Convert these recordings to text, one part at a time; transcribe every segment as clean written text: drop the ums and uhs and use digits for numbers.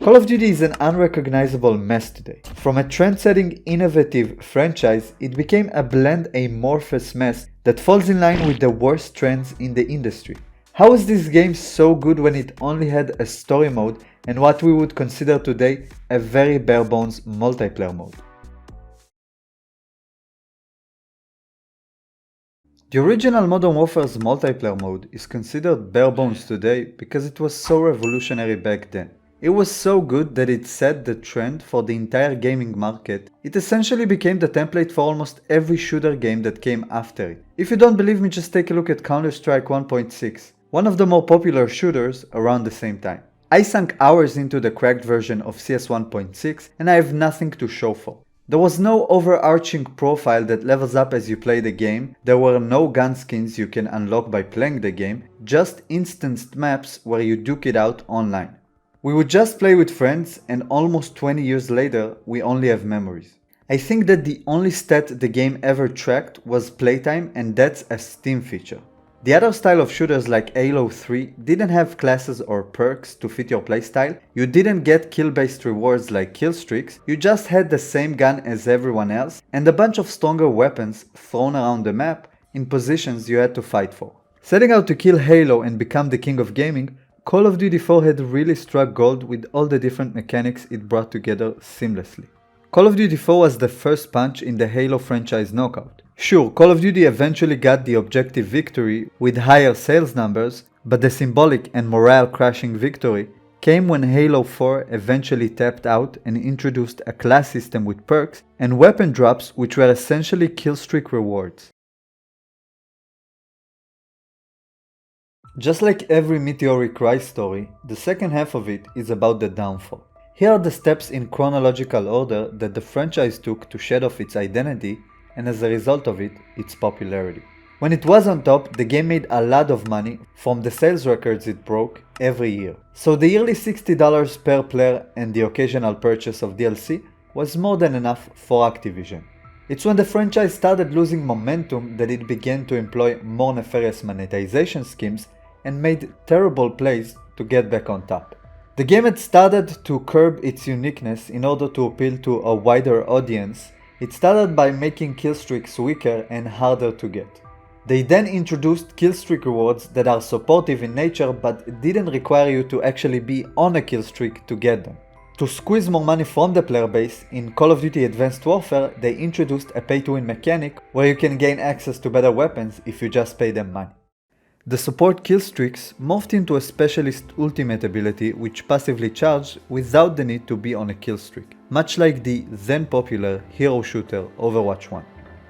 Call of Duty is an unrecognizable mess today. From a trend-setting, innovative franchise, it became a bland, amorphous mess that falls in line with the worst trends in the industry. How is this game so good when it only had a story mode and what we would consider today a very bare-bones multiplayer mode? The original Modern Warfare's multiplayer mode is considered bare-bones today because it was so revolutionary back then. It was so good that it set the trend for the entire gaming market. It essentially became the template for almost every shooter game that came after it. If you don't believe me, just take a look at Counter-Strike 1.6, one of the more popular shooters around the same time. I sunk hours into the cracked version of CS 1.6 and I have nothing to show for. There was no overarching profile that levels up as you play the game, there were no gun skins you can unlock by playing the game, just instanced maps where you duke it out online. We would just play with friends and almost 20 years later, we only have memories. I think that the only stat the game ever tracked was playtime, and that's a Steam feature. The other style of shooters like Halo 3 didn't have classes or perks to fit your playstyle, you didn't get kill-based rewards like kill streaks, you just had the same gun as everyone else and a bunch of stronger weapons thrown around the map in positions you had to fight for. Setting out to kill Halo and become the king of gaming, Call of Duty 4 had really struck gold with all the different mechanics it brought together seamlessly. Call of Duty 4 was the first punch in the Halo franchise knockout. Sure, Call of Duty eventually got the objective victory with higher sales numbers, but the symbolic and morale-crashing victory came when Halo 4 eventually tapped out and introduced a class system with perks and weapon drops which were essentially killstreak rewards. Just like every meteoric rise story, the second half of it is about the downfall. Here are the steps in chronological order that the franchise took to shed off its identity and as a result of it, its popularity. When it was on top, the game made a lot of money from the sales records it broke every year. So the yearly $60 per player and the occasional purchase of DLC was more than enough for Activision. It's when the franchise started losing momentum that it began to employ more nefarious monetization schemes and made terrible plays to get back on top. The game had started to curb its uniqueness in order to appeal to a wider audience. It started by making killstreaks weaker and harder to get. They then introduced killstreak rewards that are supportive in nature but didn't require you to actually be on a killstreak to get them. To squeeze more money from the player base, in Call of Duty Advanced Warfare they introduced a pay-to-win mechanic where you can gain access to better weapons if you just pay them money. The support killstreaks morphed into a specialist ultimate ability which passively charged without the need to be on a killstreak, much like the then popular hero shooter Overwatch 1.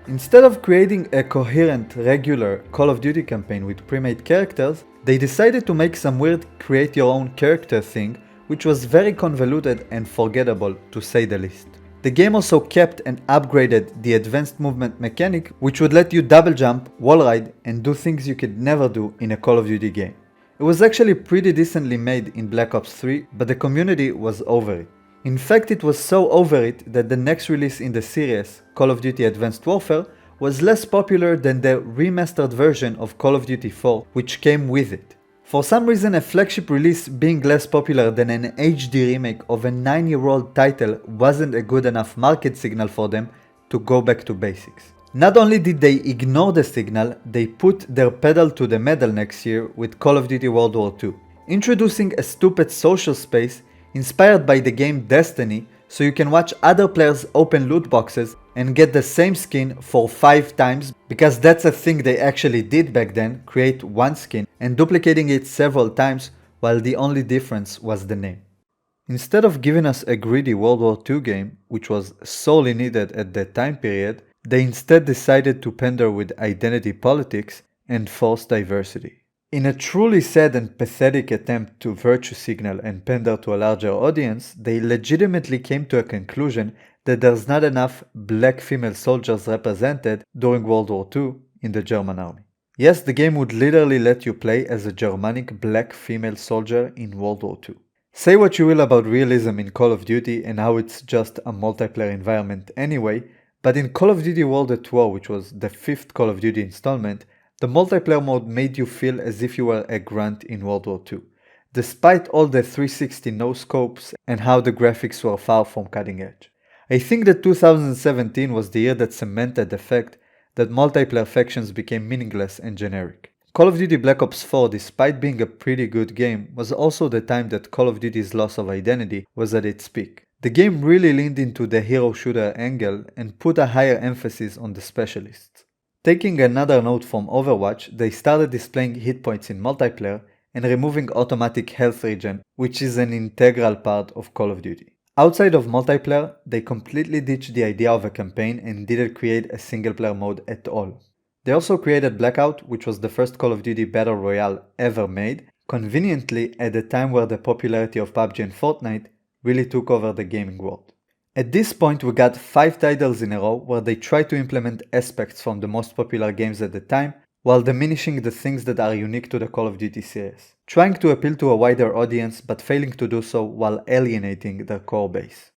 Instead of creating a coherent, regular Call of Duty campaign with pre-made characters, they decided to make some weird create-your-own character thing which was very convoluted and forgettable to say the least. The game also kept and upgraded the advanced movement mechanic which would let you double jump, wall ride and do things you could never do in a Call of Duty game. It was actually pretty decently made in Black Ops 3, but the community was over it. In fact, it was so over it that the next release in the series, Call of Duty Advanced Warfare, was less popular than the remastered version of Call of Duty 4 which came with it. For some reason, a flagship release being less popular than an HD remake of a 9-year-old title wasn't a good enough market signal for them to go back to basics. Not only did they ignore the signal, they put their pedal to the metal next year with Call of Duty World War II, introducing a stupid social space inspired by the game Destiny so you can watch other players open loot boxes and get the same skin for 5 times because that's a thing they actually did back then, create one skin and duplicating it several times while the only difference was the name. Instead of giving us a greedy World War II game, which was sorely needed at that time period, they instead decided to pander with identity politics and force diversity. In a truly sad and pathetic attempt to virtue signal and pander to a larger audience, they legitimately came to a conclusion that there's not enough black female soldiers represented during World War II in the German army. Yes, the game would literally let you play as a Germanic black female soldier in World War II. Say what you will about realism in Call of Duty and how it's just a multiplayer environment anyway, but in Call of Duty World at War, which was the 5th Call of Duty installment, the multiplayer mode made you feel as if you were a grunt in World War II. despite all the 360 no-scopes and how the graphics were far from cutting edge. I think that 2017 was the year that cemented the fact that multiplayer factions became meaningless and generic. Call of Duty Black Ops 4, despite being a pretty good game, was also the time that Call of Duty's loss of identity was at its peak. The game really leaned into the hero shooter angle and put a higher emphasis on the specialists. Taking another note from Overwatch, they started displaying hit points in multiplayer and removing automatic health regen, which is an integral part of Call of Duty. Outside of multiplayer, they completely ditched the idea of a campaign and didn't create a single player mode at all. They also created Blackout, which was the first Call of Duty Battle Royale ever made, conveniently at the time where the popularity of PUBG and Fortnite really took over the gaming world. At this point we got 5 titles in a row where they tried to implement aspects from the most popular games at the time, while diminishing the things that are unique to the Call of Duty series, trying to appeal to a wider audience but failing to do so while alienating their core base.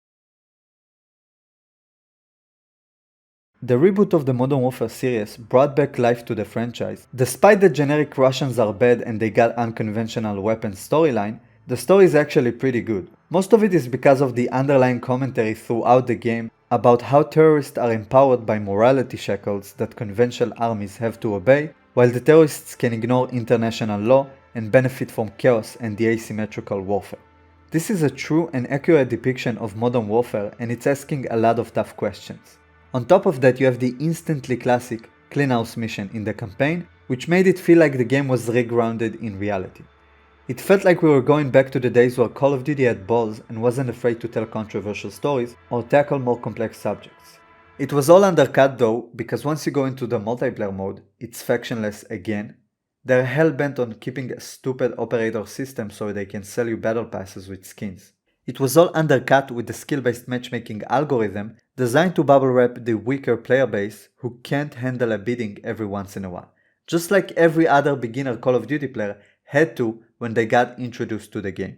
The reboot of the Modern Warfare series brought back life to the franchise. Despite the generic Russians are bad and they got unconventional weapons storyline, the story is actually pretty good. Most of it is because of the underlying commentary throughout the game about how terrorists are empowered by morality shackles that conventional armies have to obey, while the terrorists can ignore international law and benefit from chaos and the asymmetrical warfare. This is a true and accurate depiction of modern warfare, and it's asking a lot of tough questions. On top of that, you have the instantly classic Clean House mission in the campaign, which made it feel like the game was re-grounded in reality. It felt like we were going back to the days where Call of Duty had balls and wasn't afraid to tell controversial stories or tackle more complex subjects. It was all undercut though, because once you go into the multiplayer mode, it's factionless again. They're hell-bent on keeping a stupid operator system so they can sell you battle passes with skins. It was all undercut with the skill-based matchmaking algorithm designed to bubble wrap the weaker player base who can't handle a beating every once in a while, just like every other beginner Call of Duty player had to when they got introduced to the game.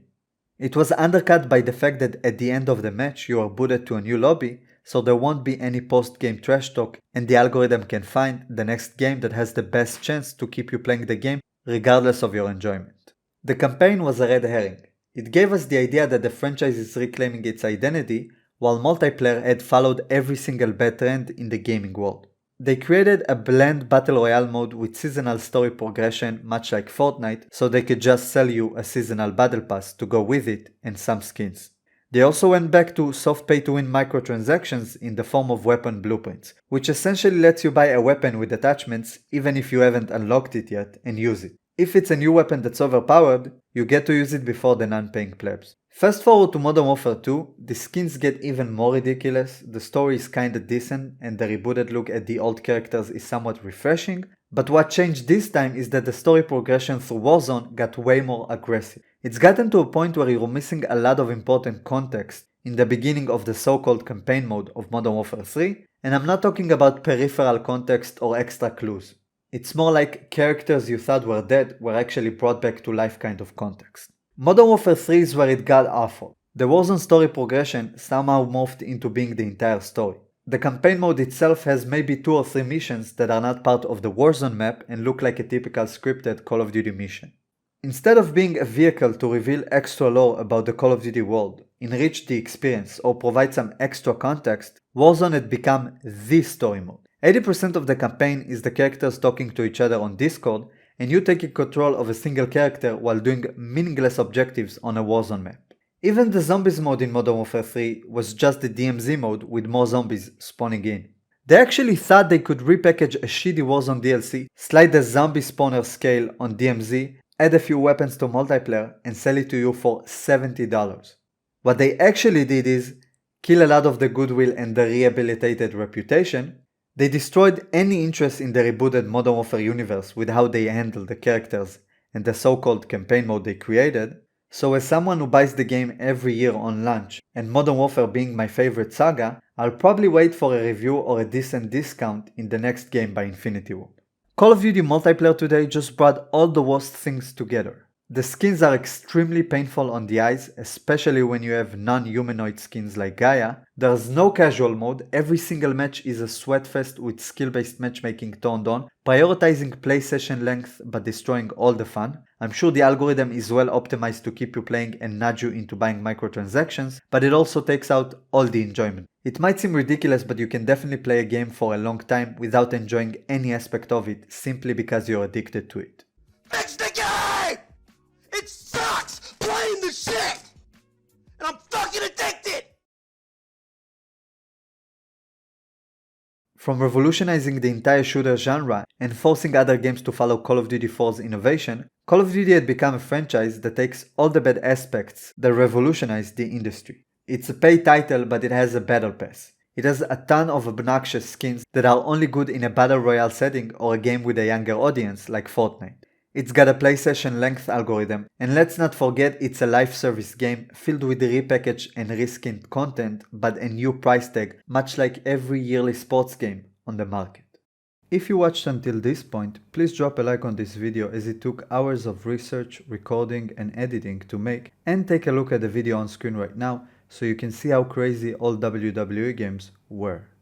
It was undercut by the fact that at the end of the match you are booted to a new lobby, so there won't be any post-game trash talk and the algorithm can find the next game that has the best chance to keep you playing the game regardless of your enjoyment. The campaign was a red herring. It gave us the idea that the franchise is reclaiming its identity, while multiplayer had followed every single bad trend in the gaming world. They created a bland battle royale mode with seasonal story progression much like Fortnite, so they could just sell you a seasonal battle pass to go with it and some skins. They also went back to soft pay to win microtransactions in the form of weapon blueprints, which essentially lets you buy a weapon with attachments even if you haven't unlocked it yet and use it. If it's a new weapon that's overpowered, you get to use it before the non-paying plebs. Fast forward to Modern Warfare 2, the skins get even more ridiculous, the story is kinda decent, and the rebooted look at the old characters is somewhat refreshing, but what changed this time is that the story progression through Warzone got way more aggressive. It's gotten to a point where you're missing a lot of important context in the beginning of the so-called campaign mode of Modern Warfare 3, and I'm not talking about peripheral context or extra clues. It's more like characters you thought were dead were actually brought back to life kind of context. Modern Warfare 3 is where it got awful. The Warzone story progression somehow morphed into being the entire story. The campaign mode itself has maybe 2 or 3 missions that are not part of the Warzone map and look like a typical scripted Call of Duty mission. Instead of being a vehicle to reveal extra lore about the Call of Duty world, enrich the experience, or provide some extra context, Warzone had become the story mode. 80% of the campaign is the characters talking to each other on Discord, and you taking control of a single character while doing meaningless objectives on a Warzone map. Even the zombies mode in Modern Warfare 3 was just the DMZ mode with more zombies spawning in. They actually thought they could repackage a shitty Warzone DLC, slide the zombie spawner scale on DMZ, add a few weapons to multiplayer, and sell it to you for $70. What they actually did is kill a lot of the goodwill and the rehabilitated reputation. They destroyed any interest in the rebooted Modern Warfare universe with how they handled the characters and the so-called campaign mode they created, so as someone who buys the game every year on launch, and Modern Warfare being my favorite saga, I'll probably wait for a review or a decent discount in the next game by Infinity Ward. Call of Duty multiplayer today just brought all the worst things together. The skins are extremely painful on the eyes, especially when you have non-humanoid skins like Gaia. There's no casual mode, every single match is a sweatfest with skill-based matchmaking toned on, prioritizing play session length but destroying all the fun. I'm sure the algorithm is well optimized to keep you playing and nudge you into buying microtransactions, but it also takes out all the enjoyment. It might seem ridiculous, but you can definitely play a game for a long time without enjoying any aspect of it simply because you're addicted to it. Fix the game! It sucks playing the shit! And I'm fucking addicted! From revolutionizing the entire shooter genre and forcing other games to follow Call of Duty 4's innovation, Call of Duty had become a franchise that takes all the bad aspects that revolutionized the industry. It's a paid title, but it has a battle pass. It has a ton of obnoxious skins that are only good in a battle royale setting or a game with a younger audience like Fortnite. It's got a play session length algorithm, and let's not forget it's a live service game filled with repackaged and reskinned content, but a new price tag, much like every yearly sports game on the market. If you watched until this point, please drop a like on this video as it took hours of research, recording and editing to make, and take a look at the video on screen right now so you can see how crazy all WWE games were.